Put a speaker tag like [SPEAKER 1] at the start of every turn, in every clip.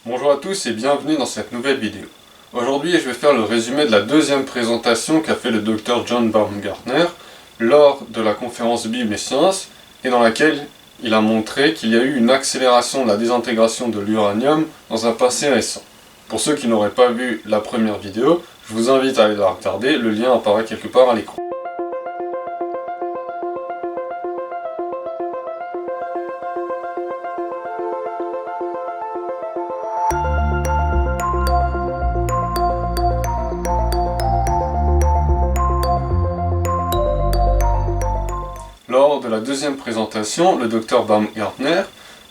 [SPEAKER 1] Bonjour à tous et bienvenue dans cette nouvelle vidéo. Aujourd'hui, je vais faire le résumé de la deuxième présentation qu'a fait le Dr John Baumgartner lors de la conférence Bible et Sciences et dans laquelle il a montré qu'il y a eu une accélération de la désintégration de l'uranium dans un passé récent. Pour ceux qui n'auraient pas vu la première vidéo, je vous invite à aller la regarder, le lien apparaît quelque part à l'écran. Lors de la deuxième présentation, le Dr Baumgartner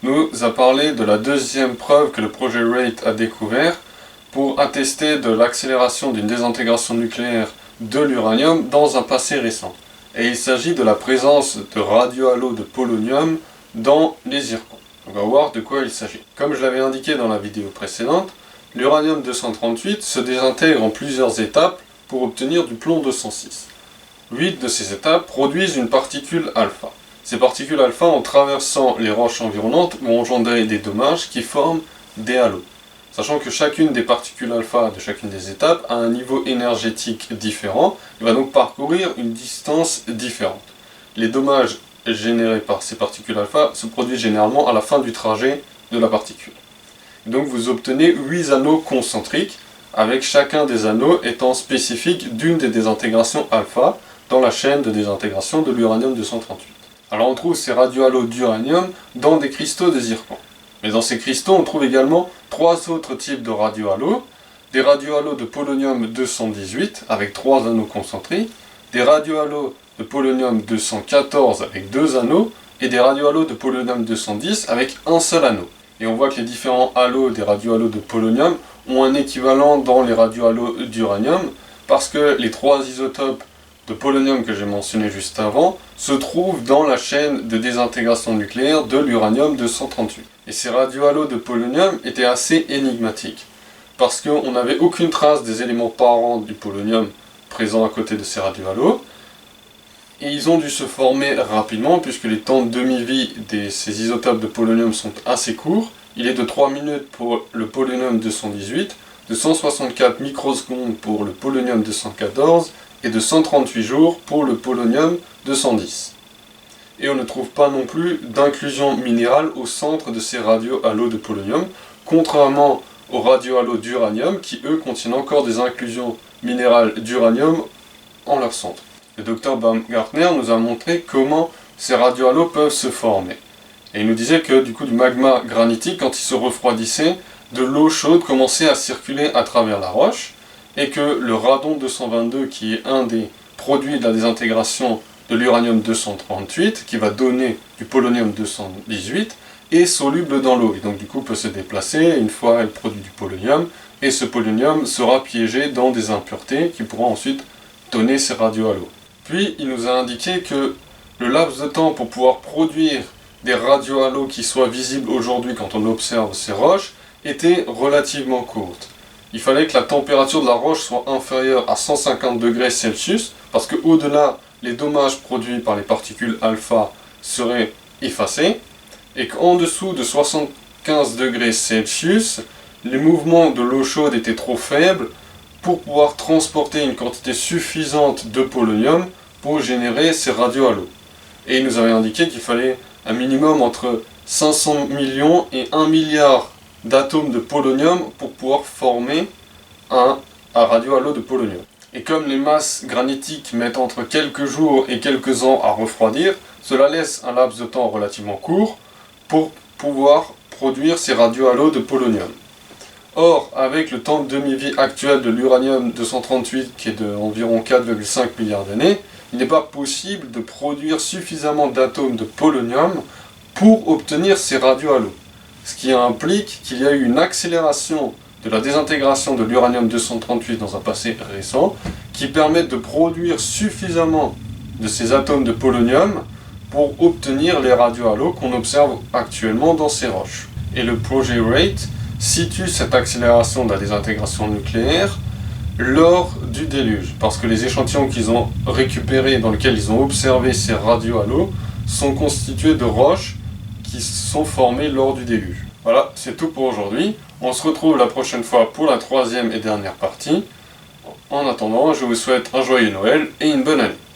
[SPEAKER 1] nous a parlé de la deuxième preuve que le projet RATE a découvert pour attester de l'accélération d'une désintégration nucléaire de l'uranium dans un passé récent. Et il s'agit de la présence de radiohalos de polonium dans les zircons. On va voir de quoi il s'agit. Comme je l'avais indiqué dans la vidéo précédente, l'uranium-238 se désintègre en plusieurs étapes pour obtenir du plomb-206. 8 de ces étapes produisent une particule alpha. Ces particules alpha, en traversant les roches environnantes, vont engendrer des dommages qui forment des halos. Sachant que chacune des particules alpha de chacune des étapes a un niveau énergétique différent, il va donc parcourir une distance différente. Les dommages générés par ces particules alpha se produisent généralement à la fin du trajet de la particule. Donc vous obtenez 8 anneaux concentriques, avec chacun des anneaux étant spécifique d'une des désintégrations alpha, dans la chaîne de désintégration de l'uranium-238. Alors on trouve ces radiohalos d'uranium dans des cristaux de zircon. Mais dans ces cristaux, on trouve également 3 autres types de radiohalos. Des radiohalos de polonium-218 avec 3 anneaux concentriques, des radiohalos de polonium-214 avec 2 anneaux, et des radiohalos de polonium-210 avec un seul anneau. Et on voit que les différents halos des radiohalos de polonium ont un équivalent dans les radiohalos d'uranium, parce que les 3 isotopes de polonium que j'ai mentionné juste avant se trouvent dans la chaîne de désintégration nucléaire de l'uranium-238. Et ces radiohalos de polonium étaient assez énigmatiques, parce qu'on n'avait aucune trace des éléments parents du polonium présents à côté de ces radiohalos, et ils ont dû se former rapidement, puisque les temps de demi-vie de ces isotopes de polonium sont assez courts. Il est de 3 minutes pour le polonium-218, de 164 microsecondes pour le polonium-214, et de 138 jours pour le polonium-210. Et on ne trouve pas non plus d'inclusion minérale au centre de ces radiohalos de polonium, contrairement aux radiohalos d'uranium qui, eux, contiennent encore des inclusions minérales d'uranium en leur centre. Le Dr Baumgartner nous a montré comment ces radiohalos peuvent se former. Et il nous disait que du coup du magma granitique, quand il se refroidissait, de l'eau chaude commençait à circuler à travers la roche, et que le radon 222, qui est un des produits de la désintégration de l'uranium-238, qui va donner du polonium-218, est soluble dans l'eau, et donc du coup peut se déplacer une fois elle produit du polonium, et ce polonium sera piégé dans des impuretés qui pourront ensuite donner ces radiohalos. Puis il nous a indiqué que le laps de temps pour pouvoir produire des radiohalos qui soient visibles aujourd'hui quand on observe ces roches était relativement courte. Il fallait que la température de la roche soit inférieure à 150 degrés Celsius, parce qu'au-delà, les dommages produits par les particules alpha seraient effacés, et qu'en dessous de 75 degrés Celsius, les mouvements de l'eau chaude étaient trop faibles pour pouvoir transporter une quantité suffisante de polonium pour générer ces radiohalos. Et il nous avait indiqué qu'il fallait un minimum entre 500 millions et 1 milliard d'atomes de polonium pour pouvoir former un radiohalo de polonium. Et comme les masses granitiques mettent entre quelques jours et quelques ans à refroidir, cela laisse un laps de temps relativement court pour pouvoir produire ces radiohalos de polonium. Or, avec le temps de demi-vie actuel de l'uranium-238 qui est d'environ 4,5 milliards d'années, il n'est pas possible de produire suffisamment d'atomes de polonium pour obtenir ces radiohalos. Ce qui implique qu'il y a eu une accélération de la désintégration de l'uranium-238 dans un passé récent, qui permet de produire suffisamment de ces atomes de polonium pour obtenir les radiohalos qu'on observe actuellement dans ces roches. Et le projet RATE situe cette accélération de la désintégration nucléaire lors du déluge, parce que les échantillons qu'ils ont récupérés, dans lesquels ils ont observé ces radiohalos, sont constitués de roches qui sont formées lors du déluge. Voilà, c'est tout pour aujourd'hui. On se retrouve la prochaine fois pour la troisième et dernière partie. En attendant, je vous souhaite un joyeux Noël et une bonne année.